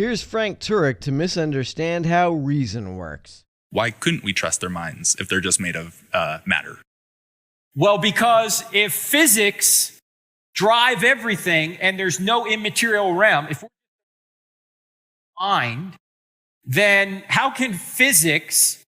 Here's Frank Turek to misunderstand how reason works. Why couldn't we trust their minds if they're just made of matter? Well, because if physics drive everything and there's no immaterial realm, if we're mind, then how can physics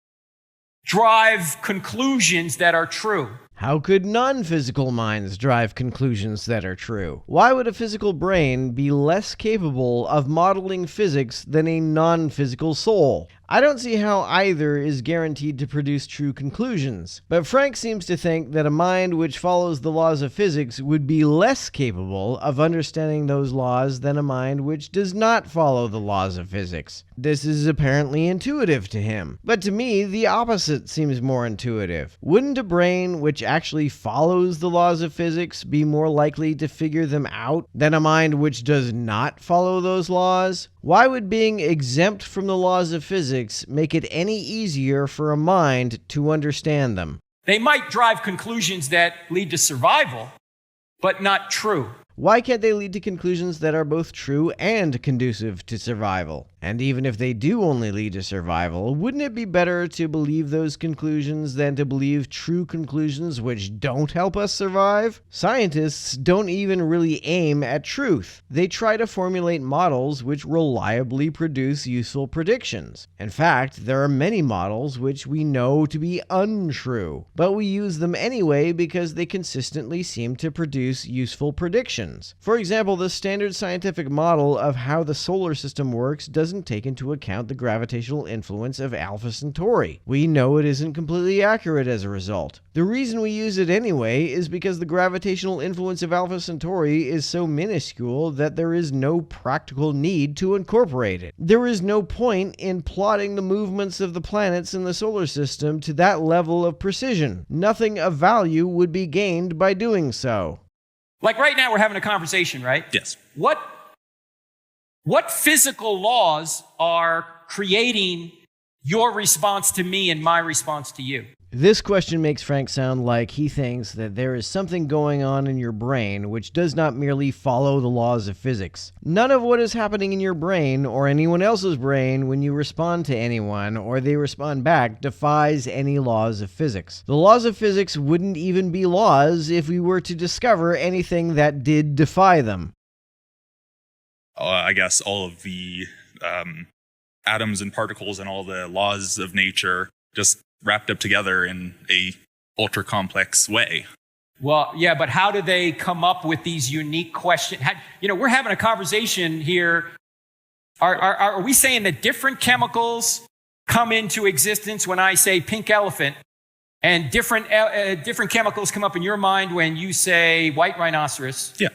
drive conclusions that are true? How could non-physical minds drive conclusions that are true? Why would a physical brain be less capable of modeling physics than a non-physical soul? I don't see how either is guaranteed to produce true conclusions, but Frank seems to think that a mind which follows the laws of physics would be less capable of understanding those laws than a mind which does not follow the laws of physics. This is apparently intuitive to him, but to me, the opposite seems more intuitive. Wouldn't a brain which actually follows the laws of physics be more likely to figure them out than a mind which does not follow those laws? Why would being exempt from the laws of physics make it any easier for a mind to understand them? They might drive conclusions that lead to survival, but not true. Why can't they lead to conclusions that are both true and conducive to survival? And even if they do only lead to survival, wouldn't it be better to believe those conclusions than to believe true conclusions which don't help us survive? Scientists don't even really aim at truth. They try to formulate models which reliably produce useful predictions. In fact, there are many models which we know to be untrue, but we use them anyway because they consistently seem to produce useful predictions. For example, the standard scientific model of how the solar system works doesn't take into account the gravitational influence of Alpha Centauri. We know it isn't completely accurate as a result. The reason we use it anyway is because the gravitational influence of Alpha Centauri is so minuscule that there is no practical need to incorporate it. There is no point in plotting the movements of the planets in the solar system to that level of precision. Nothing of value would be gained by doing so. Like right now, we're having a conversation, right? Yes. What physical laws are creating your response to me and my response to you? This question makes Frank sound like he thinks that there is something going on in your brain which does not merely follow the laws of physics. None of what is happening in your brain or anyone else's brain when you respond to anyone or they respond back defies any laws of physics. The laws of physics wouldn't even be laws if we were to discover anything that did defy them. I guess all of the atoms and particles and all the laws of nature just wrapped up together in a ultra complex way. Well, yeah, but how do they come up with these unique questions? We're having a conversation here. Are we saying that different chemicals come into existence when I say pink elephant, and different chemicals come up in your mind when you say white rhinoceros? Yeah.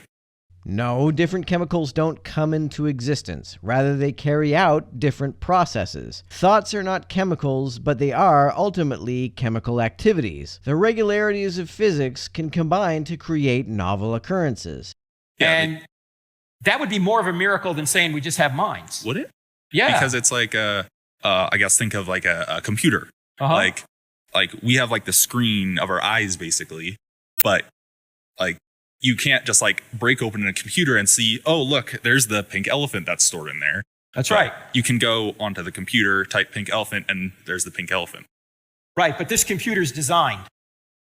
No, different chemicals don't come into existence. Rather, they carry out different processes. Thoughts are not chemicals, but they are ultimately chemical activities. The regularities of physics can combine to create novel occurrences. Yeah, and that would be more of a miracle than saying we just have minds. Would it? Yeah. Because it's like I guess think of like a computer. Uh-huh. Like we have like the screen of our eyes basically, but like you can't just like break open a computer and see, oh, look, there's the pink elephant that's stored in there. That's right. You can go onto the computer, type pink elephant, and there's the pink elephant. Right, but this computer's designed.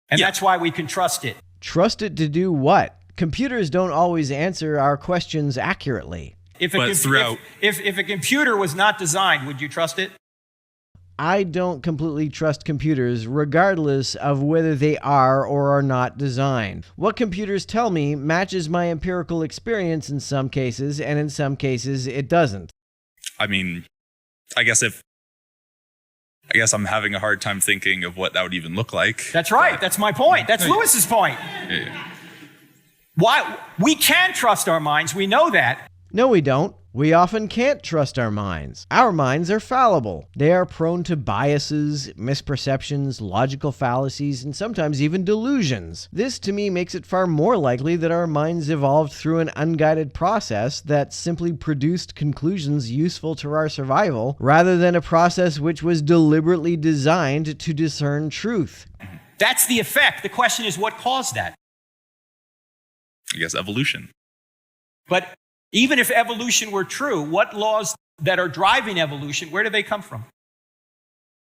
And that's why we can trust it. Trust it to do what? Computers don't always answer our questions accurately. If a computer was not designed, would you trust it? I don't completely trust computers regardless of whether they are or are not designed. What computers tell me matches my empirical experience in some cases, and in some cases it doesn't. I mean, I guess I'm having a hard time thinking of what that would even look like. That's right. That's my point. That's Lewis's point. Yeah. Why? We can trust our minds. We know that. No, we don't. We often can't trust our minds. Our minds are fallible. They are prone to biases, misperceptions, logical fallacies, and sometimes even delusions. This, to me, makes it far more likely that our minds evolved through an unguided process that simply produced conclusions useful to our survival, rather than a process which was deliberately designed to discern truth. That's the effect. The question is, what caused that? I guess evolution. But even if evolution were true, what laws that are driving evolution, where do they come from?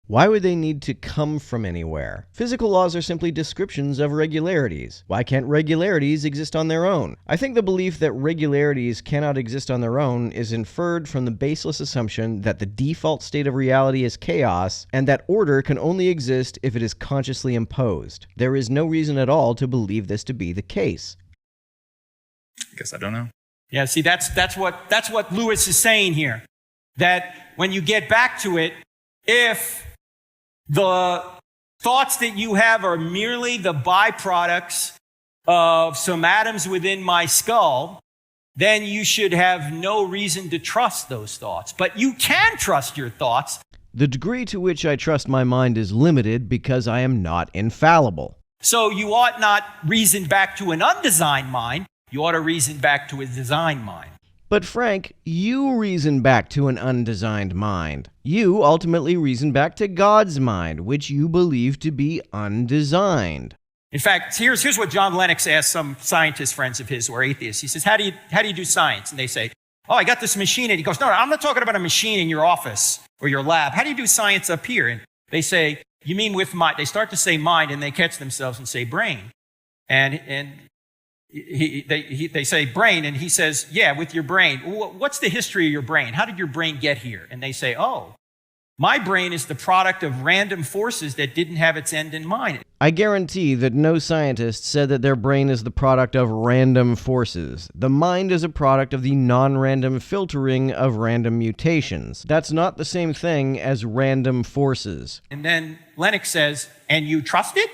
Why would they need to come from anywhere? Physical laws are simply descriptions of regularities. Why can't regularities exist on their own? I think the belief that regularities cannot exist on their own is inferred from the baseless assumption that the default state of reality is chaos, and that order can only exist if it is consciously imposed. There is no reason at all to believe this to be the case. I guess I don't know. Yeah, see, that's what Lewis is saying here. That when you get back to it, if the thoughts that you have are merely the byproducts of some atoms within my skull, then you should have no reason to trust those thoughts. But you can trust your thoughts. The degree to which I trust my mind is limited because I am not infallible. So you ought not reason back to an undesigned mind. You ought to reason back to a designed mind. But Frank, you reason back to an undesigned mind. You ultimately reason back to God's mind, which you believe to be undesigned. In fact, here's what John Lennox asked some scientist friends of his who are atheists. He says, how do you do science? And they say, oh, I got this machine. And he goes, no, I'm not talking about a machine in your office or your lab. How do you do science up here? And they say, you mean with mind? They start to say mind, and they catch themselves and say brain. And they say brain, and he says, yeah, with your brain. What's the history of your brain? How did your brain get here? And they say, oh, my brain is the product of random forces that didn't have its end in mind. I guarantee that no scientist said that their brain is the product of random forces. The mind is a product of the non-random filtering of random mutations. That's not the same thing as random forces. And then Lennox says, and you trust it?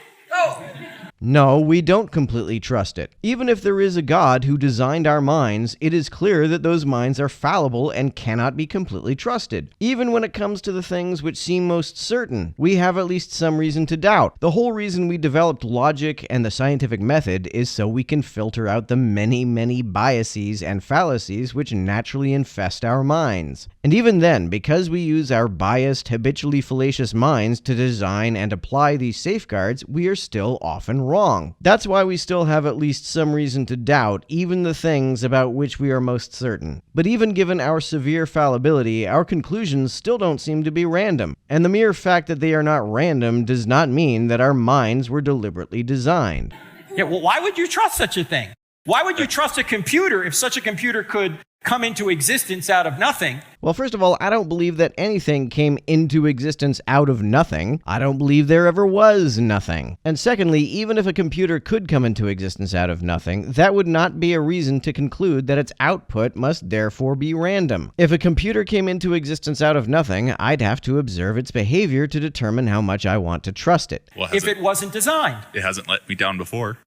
No, we don't completely trust it. Even if there is a God who designed our minds, it is clear that those minds are fallible and cannot be completely trusted. Even when it comes to the things which seem most certain, we have at least some reason to doubt. The whole reason we developed logic and the scientific method is so we can filter out the many, many biases and fallacies which naturally infest our minds. And even then, because we use our biased, habitually fallacious minds to design and apply these safeguards, we are still often wrong. That's why we still have at least some reason to doubt even the things about which we are most certain. But even given our severe fallibility, our conclusions still don't seem to be random. And the mere fact that they are not random does not mean that our minds were deliberately designed. Yeah, well, why would you trust such a thing? Why would you trust a computer if such a computer could come into existence out of nothing? Well, first of all, I don't believe that anything came into existence out of nothing. I don't believe there ever was nothing. And secondly, even if a computer could come into existence out of nothing, that would not be a reason to conclude that its output must therefore be random. If a computer came into existence out of nothing, I'd have to observe its behavior to determine how much I want to trust it. Well, If it wasn't designed. It hasn't let me down before.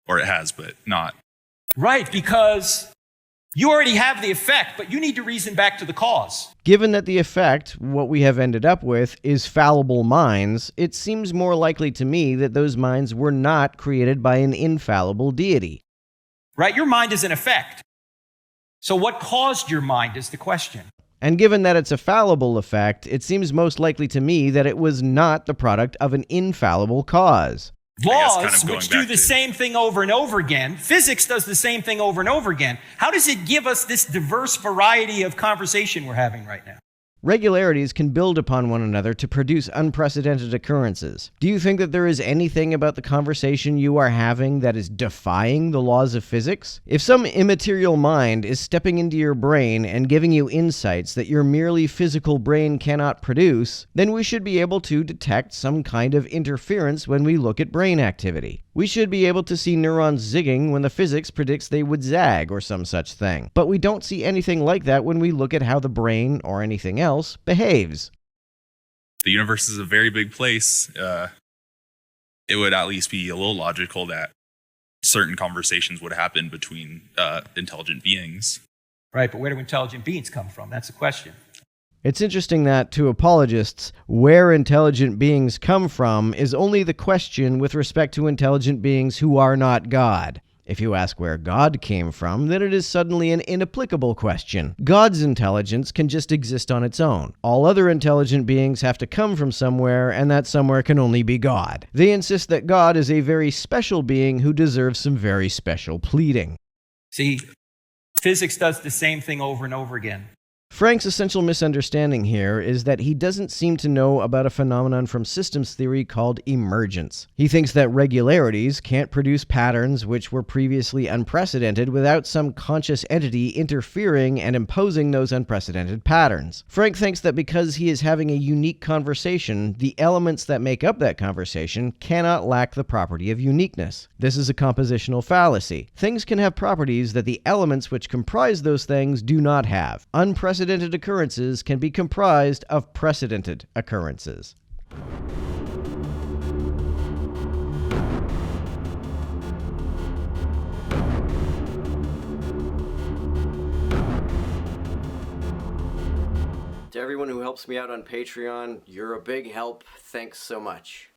Or it has, but not. Right, because you already have the effect, but you need to reason back to the cause. Given that the effect, what we have ended up with, is fallible minds, it seems more likely to me that those minds were not created by an infallible deity. Right, your mind is an effect. So what caused your mind is the question. And given that it's a fallible effect, it seems most likely to me that it was not the product of an infallible cause. Laws, which do the same thing over and over again, physics does the same thing over and over again. How does it give us this diverse variety of conversation we're having right now? Regularities can build upon one another to produce unprecedented occurrences. Do you think that there is anything about the conversation you are having that is defying the laws of physics? If some immaterial mind is stepping into your brain and giving you insights that your merely physical brain cannot produce, then we should be able to detect some kind of interference when we look at brain activity. We should be able to see neurons zigging when the physics predicts they would zag or some such thing. But we don't see anything like that when we look at how the brain, or anything else, behaves. The universe is a very big place. It would at least be a little logical that certain conversations would happen between intelligent beings. Right, but where do intelligent beings come from? That's the question. It's interesting that, to apologists, where intelligent beings come from is only the question with respect to intelligent beings who are not God. If you ask where God came from, then it is suddenly an inapplicable question. God's intelligence can just exist on its own. All other intelligent beings have to come from somewhere, and that somewhere can only be God. They insist that God is a very special being who deserves some very special pleading. See, physics does the same thing over and over again. Frank's essential misunderstanding here is that he doesn't seem to know about a phenomenon from systems theory called emergence. He thinks that regularities can't produce patterns which were previously unprecedented without some conscious entity interfering and imposing those unprecedented patterns. Frank thinks that because he is having a unique conversation, the elements that make up that conversation cannot lack the property of uniqueness. This is a compositional fallacy. Things can have properties that the elements which comprise those things do not have. Unprecedented occurrences can be comprised of precedented occurrences. To everyone who helps me out on Patreon, you're a big help. Thanks so much.